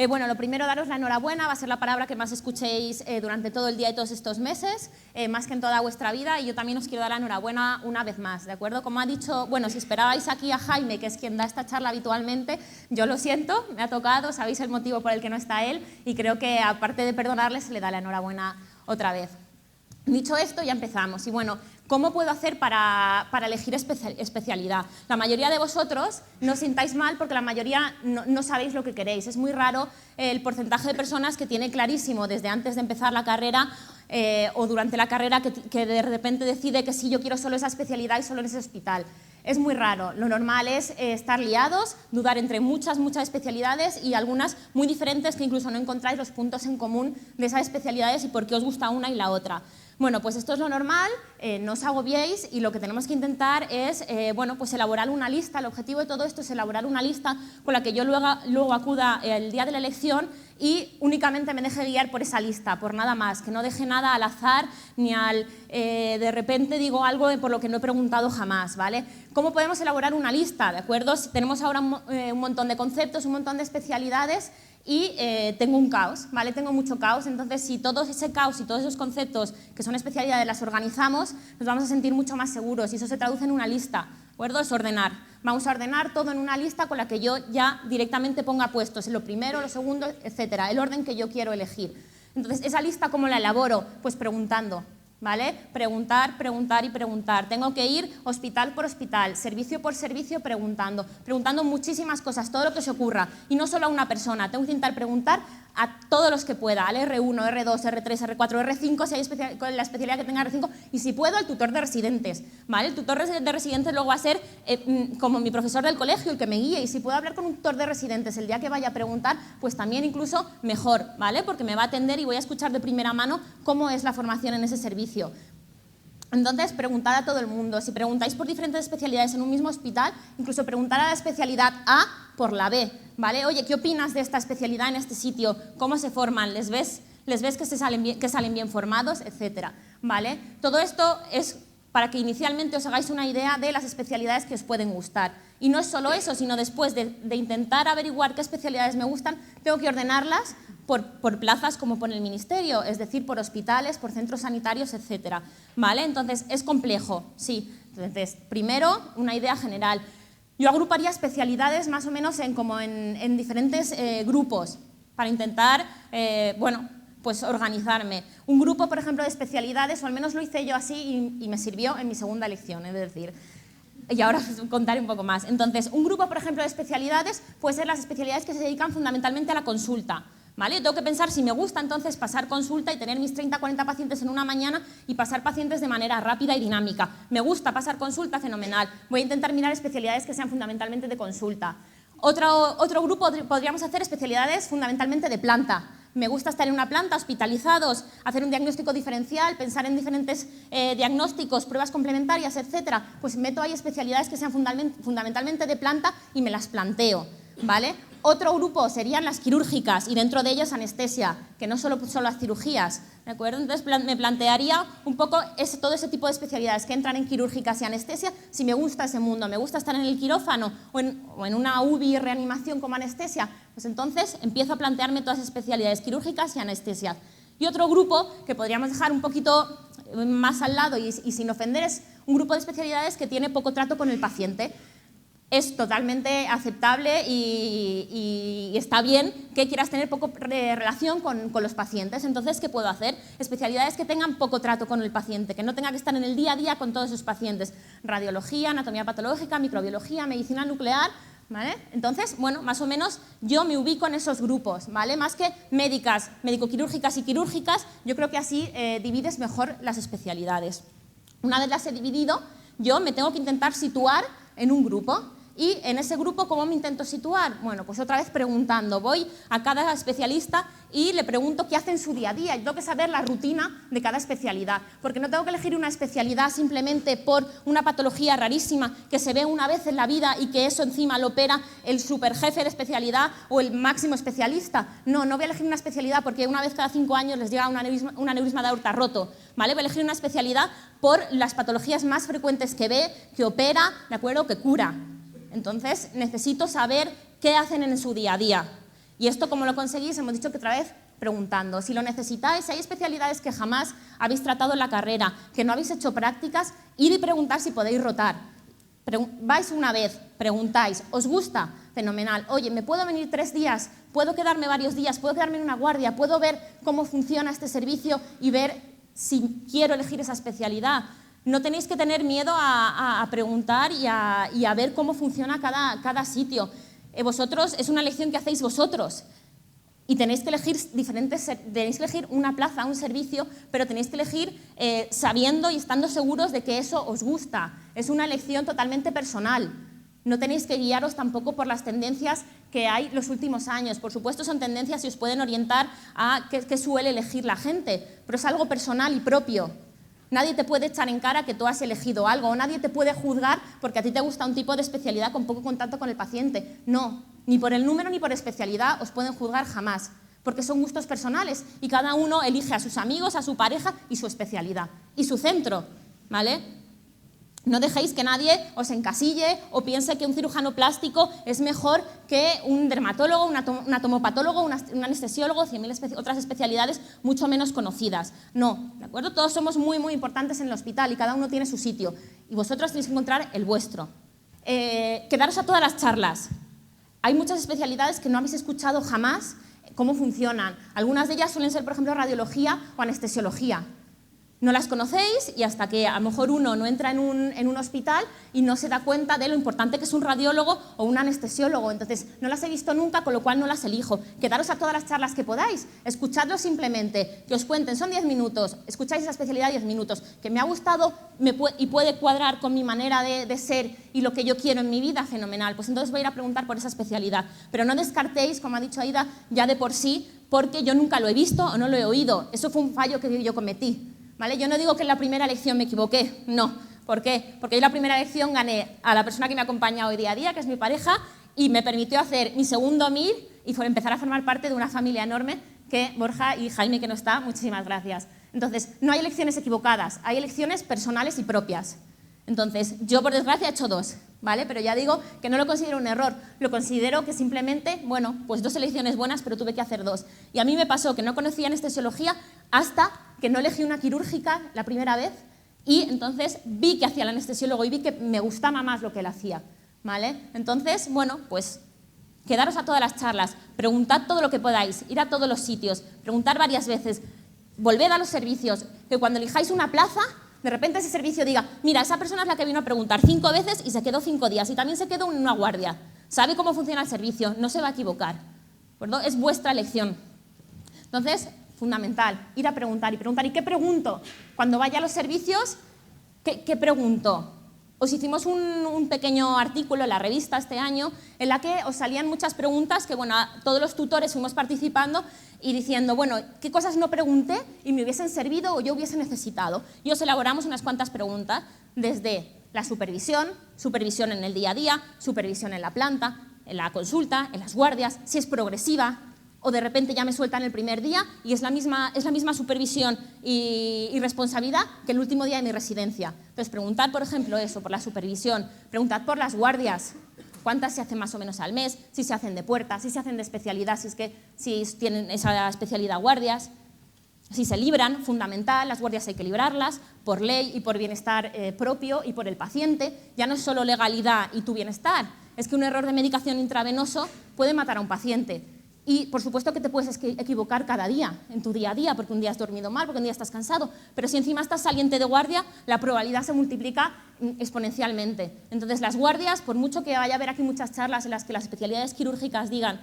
Bueno, lo primero, daros la enhorabuena, va a ser la palabra que más escuchéis durante todo el día y todos estos meses, más que en toda vuestra vida, y yo también os quiero dar la enhorabuena una vez más, ¿de acuerdo? Como ha dicho, bueno, si esperabais aquí a Jaime, que es quien da esta charla habitualmente, yo lo siento, me ha tocado, sabéis el motivo por el que no está él, y creo que aparte de perdonarle, se le da la enhorabuena otra vez. Dicho esto, ya empezamos. Y bueno, ¿cómo puedo hacer para elegir especialidad? La mayoría de vosotros no os sintáis mal porque la mayoría no sabéis lo que queréis. Es muy raro el porcentaje de personas que tiene clarísimo desde antes de empezar la carrera o durante la carrera que de repente decide que sí, yo quiero solo esa especialidad y solo en ese hospital. Es muy raro. Lo normal es estar liados, dudar entre muchas especialidades y algunas muy diferentes que incluso no encontráis los puntos en común de esas especialidades y por qué os gusta una y la otra. Bueno, pues esto es lo normal, no os agobiéis y lo que tenemos que intentar es bueno, pues elaborar una lista. El objetivo de todo esto es elaborar una lista con la que yo luego acuda el día de la elección y únicamente me deje guiar por esa lista, por nada más, que no deje nada al azar ni al de repente digo algo por lo que no he preguntado jamás, ¿vale? ¿Cómo podemos elaborar una lista? ¿De acuerdo? Tenemos ahora un montón de conceptos, un montón de especialidades y tengo un caos, ¿vale? Tengo mucho caos, entonces si todo ese caos y todos esos conceptos que son especialidades las organizamos, nos vamos a sentir mucho más seguros y eso se traduce en una lista, ¿de acuerdo? Es ordenar. Vamos a ordenar todo en una lista con la que yo ya directamente ponga puestos, lo primero, lo segundo, etcétera, el orden que yo quiero elegir. Entonces, esa lista, ¿cómo la elaboro? Pues preguntando. ¿Vale? Preguntar, preguntar y preguntar. Tengo que ir hospital por hospital, servicio por servicio preguntando muchísimas cosas, todo lo que se ocurra y no solo a una persona. Tengo que intentar preguntar a todos los que pueda, al R1, R2, R3, R4, R5, si hay la especialidad que tenga R5 y si puedo al tutor de residentes, ¿vale? El tutor de residentes luego va a ser como mi profesor del colegio, el que me guíe y si puedo hablar con un tutor de residentes el día que vaya a preguntar, pues también incluso mejor, ¿vale? Porque me va a atender y voy a escuchar de primera mano cómo es la formación en ese servicio. Entonces, preguntad a todo el mundo. Si preguntáis por diferentes especialidades en un mismo hospital, incluso preguntar a la especialidad A por la B, ¿vale? Oye, ¿qué opinas de esta especialidad en este sitio? ¿Cómo se forman? ¿Les ves que salen bien formados? Etcétera, ¿vale? Todo esto es para que inicialmente os hagáis una idea de las especialidades que os pueden gustar. Y no es solo eso, sino después de intentar averiguar qué especialidades me gustan, tengo que ordenarlas por plazas como por el ministerio, es decir, por hospitales, por centros sanitarios, etcétera, ¿vale? Entonces, es complejo, sí. Entonces, primero, una idea general. Yo agruparía especialidades más o menos en diferentes grupos para intentar, bueno, pues organizarme. Un grupo, por ejemplo, de especialidades, o al menos lo hice yo así y me sirvió en mi segunda elección, es decir, y ahora os contaré un poco más. Entonces, un grupo, por ejemplo, de especialidades puede ser las especialidades que se dedican fundamentalmente a la consulta, ¿vale? Tengo que pensar si me gusta entonces pasar consulta y tener mis 30-40 pacientes en una mañana y pasar pacientes de manera rápida y dinámica. Me gusta pasar consulta, fenomenal. Voy a intentar mirar especialidades que sean fundamentalmente de consulta. Otro grupo podríamos hacer especialidades fundamentalmente de planta. Me gusta estar en una planta, hospitalizados, hacer un diagnóstico diferencial, pensar en diferentes diagnósticos, pruebas complementarias, etcétera. Pues meto ahí especialidades que sean fundamentalmente de planta y me las planteo, ¿vale? Otro grupo serían las quirúrgicas y dentro de ellas anestesia, que no solo son las cirugías, ¿de acuerdo? Entonces me plantearía un poco todo ese tipo de especialidades que entran en quirúrgicas y anestesia, si me gusta ese mundo, me gusta estar en el quirófano o en una UBI reanimación como anestesia, pues entonces empiezo a plantearme todas las especialidades quirúrgicas y anestesia. Y otro grupo que podríamos dejar un poquito más al lado y sin ofender es un grupo de especialidades que tiene poco trato con el paciente. Es totalmente aceptable y está bien que quieras tener poco relación con los pacientes. Entonces, ¿qué puedo hacer? Especialidades que tengan poco trato con el paciente, que no tenga que estar en el día a día con todos esos pacientes. Radiología, anatomía patológica, microbiología, medicina nuclear, ¿vale? Entonces, bueno, más o menos yo me ubico en esos grupos, ¿vale? Más que médicas, médico-quirúrgicas y quirúrgicas, yo creo que así divides mejor las especialidades. Una vez las he dividido, yo me tengo que intentar situar en un grupo. Y en ese grupo, ¿cómo me intento situar? Bueno, pues otra vez preguntando. Voy a cada especialista y le pregunto qué hace en su día a día. Y tengo que saber la rutina de cada especialidad, porque no tengo que elegir una especialidad simplemente por una patología rarísima que se ve una vez en la vida y que eso encima lo opera el superjefe de especialidad o el máximo especialista. No voy a elegir una especialidad porque una vez cada 5 años les llega un aneurisma de aorta roto, ¿vale? Voy a elegir una especialidad por las patologías más frecuentes que ve, que opera, ¿de acuerdo?, que cura. Entonces, necesito saber qué hacen en su día a día. Y esto, ¿cómo lo conseguís? Hemos dicho que otra vez preguntando. Si lo necesitáis, si hay especialidades que jamás habéis tratado en la carrera, que no habéis hecho prácticas, id y preguntad si podéis rotar. Vais una vez, preguntáis, ¿os gusta? Fenomenal. Oye, ¿me puedo venir 3 días? ¿Puedo quedarme varios días? ¿Puedo quedarme en una guardia? ¿Puedo ver cómo funciona este servicio y ver si quiero elegir esa especialidad? No tenéis que tener miedo a preguntar y a ver cómo funciona cada sitio. Vosotros, es una elección que hacéis vosotros. Y tenéis que elegir tenéis que elegir una plaza, un servicio, pero tenéis que elegir sabiendo y estando seguros de que eso os gusta. Es una elección totalmente personal. No tenéis que guiaros tampoco por las tendencias que hay los últimos años. Por supuesto, son tendencias y os pueden orientar a qué suele elegir la gente, pero es algo personal y propio. Nadie te puede echar en cara que tú has elegido algo, o nadie te puede juzgar porque a ti te gusta un tipo de especialidad con poco contacto con el paciente. No, ni por el número ni por especialidad os pueden juzgar jamás, porque son gustos personales y cada uno elige a sus amigos, a su pareja y su especialidad y su centro, ¿vale? No dejéis que nadie os encasille o piense que un cirujano plástico es mejor que un dermatólogo, un atomopatólogo, un anestesiólogo, 100.000 otras especialidades mucho menos conocidas. No, ¿de acuerdo? Todos somos muy, muy importantes en el hospital y cada uno tiene su sitio. Y vosotros tenéis que encontrar el vuestro. Quedaros a todas las charlas. Hay muchas especialidades que no habéis escuchado jamás cómo funcionan. Algunas de ellas suelen ser, por ejemplo, radiología o anestesiología. No las conocéis y hasta que a lo mejor uno no entra en un hospital y no se da cuenta de lo importante que es un radiólogo o un anestesiólogo. Entonces, no las he visto nunca, con lo cual no las elijo. Quedaros a todas las charlas que podáis, escuchadlo simplemente, que os cuenten, son 10 minutos, escucháis esa especialidad 10 minutos, que me ha gustado y puede cuadrar con mi manera de ser y lo que yo quiero en mi vida, fenomenal. Pues entonces voy a ir a preguntar por esa especialidad. Pero no descartéis, como ha dicho Aida, ya de por sí, porque yo nunca lo he visto o no lo he oído. Eso fue un fallo que yo cometí. ¿Vale? Yo no digo que en la primera elección me equivoqué, no. ¿Por qué? Porque yo en la primera elección gané a la persona que me acompaña hoy día a día, que es mi pareja, y me permitió hacer mi segundo MIR y empezar a formar parte de una familia enorme que Borja y Jaime, que no está, muchísimas gracias. Entonces, no hay elecciones equivocadas, hay elecciones personales y propias. Entonces, yo por desgracia he hecho 2, ¿vale? Pero ya digo que no lo considero un error, lo considero que simplemente, bueno, pues 2 elecciones buenas, pero tuve que hacer 2. Y a mí me pasó que no conocía anestesiología hasta que no elegí una quirúrgica la primera vez y entonces vi que hacía el anestesiólogo y vi que me gustaba más lo que él hacía, ¿vale? Entonces, bueno, pues quedaros a todas las charlas, preguntad todo lo que podáis, ir a todos los sitios, preguntar varias veces, volved a los servicios, que cuando elijáis una plaza, de repente ese servicio diga, mira, esa persona es la que vino a preguntar 5 veces y se quedó 5 días y también se quedó en una guardia. Sabe cómo funciona el servicio, no se va a equivocar, ¿de acuerdo? Es vuestra elección. Entonces, fundamental, ir a preguntar y preguntar. ¿Y qué pregunto? Cuando vaya a los servicios, ¿qué pregunto? Os hicimos un pequeño artículo en la revista este año en la que os salían muchas preguntas que, bueno, todos los tutores fuimos participando y diciendo, bueno, ¿qué cosas no pregunté y me hubiesen servido o yo hubiese necesitado? Y os elaboramos unas cuantas preguntas desde la supervisión, supervisión en el día a día, supervisión en la planta, en la consulta, en las guardias, si es progresiva, o de repente ya me sueltan el primer día y es la misma supervisión y responsabilidad que el último día de mi residencia. Entonces, preguntad, por ejemplo, eso, por la supervisión, preguntad por las guardias, cuántas se hacen más o menos al mes, si se hacen de puerta, si se hacen de especialidad, si tienen esa especialidad guardias, si se libran, fundamental, las guardias hay que librarlas por ley y por bienestar propio y por el paciente. Ya no es solo legalidad y tu bienestar, es que un error de medicación intravenoso puede matar a un paciente. Y, por supuesto, que te puedes equivocar cada día, en tu día a día, porque un día has dormido mal, porque un día estás cansado, pero si encima estás saliente de guardia, la probabilidad se multiplica exponencialmente. Entonces, las guardias, por mucho que vaya a haber aquí muchas charlas en las que las especialidades quirúrgicas digan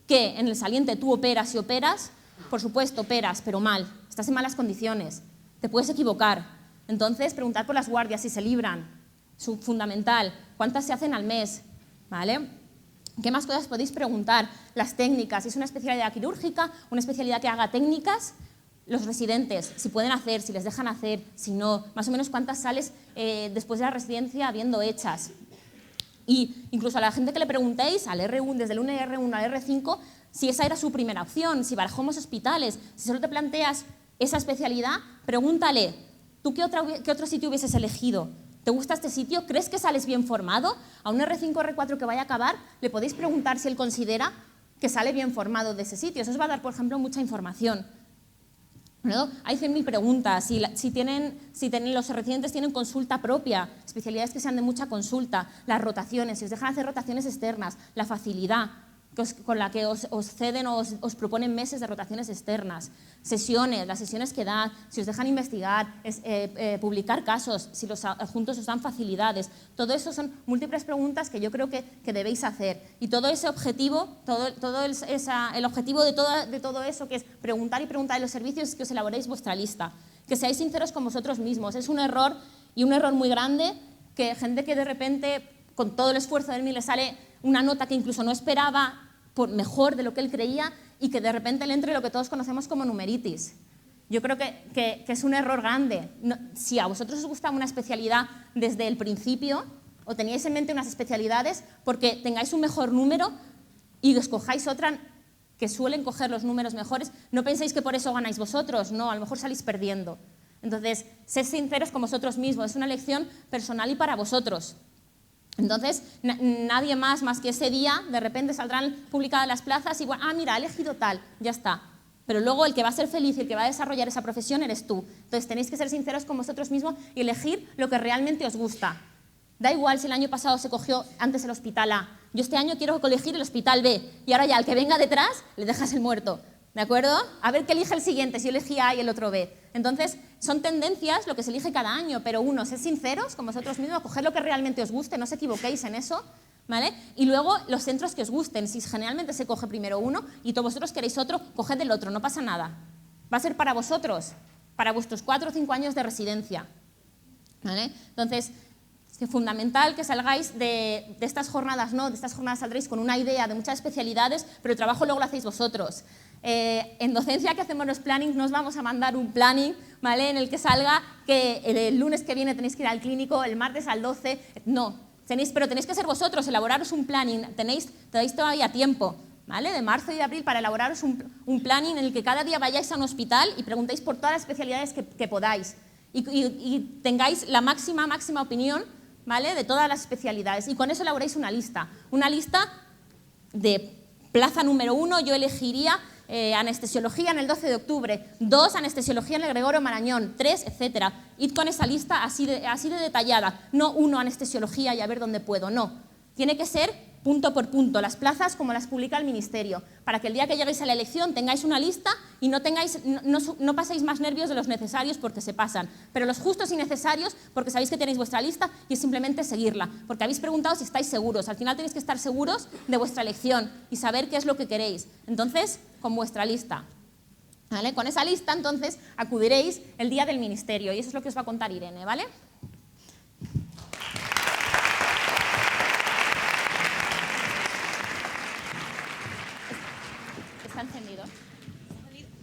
que en el saliente tú operas y operas, por supuesto, operas, pero mal, estás en malas condiciones, te puedes equivocar. Entonces, preguntad por las guardias si se libran, fundamental, cuántas se hacen al mes, ¿vale? ¿Qué más cosas podéis preguntar? Las técnicas, si es una especialidad quirúrgica, una especialidad que haga técnicas, los residentes, si pueden hacer, si les dejan hacer, si no, más o menos cuántas sales después de la residencia habiendo hechas. Y incluso a la gente que le preguntéis, al R1, desde el 1R1 al R5, si esa era su primera opción, si barajamos hospitales, si solo te planteas esa especialidad, pregúntale, ¿tú qué otro sitio hubieses elegido? ¿Te gusta este sitio? ¿Crees que sales bien formado? A un R5 o R4 que vaya a acabar, le podéis preguntar si él considera que sale bien formado de ese sitio. Eso os va a dar, por ejemplo, mucha información, ¿no? Hay 100.000 preguntas. Si los residentes tienen consulta propia, especialidades que sean de mucha consulta, las rotaciones, si os dejan hacer rotaciones externas, la facilidad con la que os ceden o os proponen meses de rotaciones externas, sesiones, las sesiones que dan, si os dejan investigar, publicar casos, si los adjuntos os dan facilidades. Todo eso son múltiples preguntas que yo creo que debéis hacer. Y todo ese objetivo, el objetivo de todo eso, que es preguntar y preguntar en los servicios, es que os elaboréis vuestra lista, que seáis sinceros con vosotros mismos. Es un error, y un error muy grande, que gente que de repente, con todo el esfuerzo de mí, le sale una nota que incluso no esperaba, mejor de lo que él creía, y que de repente le entre lo que todos conocemos como numeritis. Yo creo que es un error grande. Si a vosotros os gusta una especialidad desde el principio, o teníais en mente unas especialidades, porque tengáis un mejor número y escojáis otra que suelen coger los números mejores, no penséis que por eso ganáis vosotros, no, a lo mejor salís perdiendo. Entonces, sed sinceros con vosotros mismos, es una elección personal y para vosotros. Entonces, nadie más que ese día, de repente saldrán publicadas las plazas y, bueno, mira, ha elegido tal, ya está. Pero luego el que va a ser feliz y el que va a desarrollar esa profesión eres tú. Entonces, tenéis que ser sinceros con vosotros mismos y elegir lo que realmente os gusta. Da igual si el año pasado se cogió antes el hospital A. Yo este año quiero elegir el hospital B. Y ahora ya, al que venga detrás, le dejas el muerto. ¿De acuerdo? A ver qué elige el siguiente, si yo elegí A y el otro B. Entonces, son tendencias lo que se elige cada año, pero uno, sed sinceros con vosotros mismos, coger lo que realmente os guste, no os equivoquéis en eso, ¿vale? Y luego, los centros que os gusten. Si generalmente se coge primero uno y todos vosotros queréis otro, coged el otro, no pasa nada. Va a ser para vosotros, para vuestros 4 o 5 años de residencia, ¿vale? Entonces, es fundamental que salgáis de estas jornadas, ¿no? De estas jornadas saldréis con una idea de muchas especialidades, pero el trabajo luego lo hacéis vosotros. En docencia, que hacemos los plannings, no os vamos a mandar un planning, ¿vale?, en el que salga que el lunes que viene tenéis que ir al clínico, el martes al 12, no, pero tenéis que ser vosotros, elaboraros un planning, tenéis todavía tiempo, ¿vale?, de marzo y de abril para elaboraros un planning en el que cada día vayáis a un hospital y preguntéis por todas las especialidades que podáis y tengáis la máxima opinión, ¿vale?, de todas las especialidades, y con eso elaboréis una lista de plaza número 1, yo elegiría anestesiología en el 12 de octubre, 2 anestesiología en el Gregorio Marañón, 3, etcétera. Id con esa lista así de detallada, no 1 anestesiología y a ver dónde puedo, no. Tiene que ser punto por punto, las plazas como las publica el Ministerio, para que el día que lleguéis a la elección tengáis una lista y no paséis más nervios de los necesarios porque se pasan, pero los justos y necesarios porque sabéis que tenéis vuestra lista y es simplemente seguirla, porque habéis preguntado si estáis seguros. Al final tenéis que estar seguros de vuestra elección y saber qué es lo que queréis. Entonces, con vuestra lista, ¿vale? Con esa lista, entonces, acudiréis el día del Ministerio y eso es lo que os va a contar Irene, ¿vale?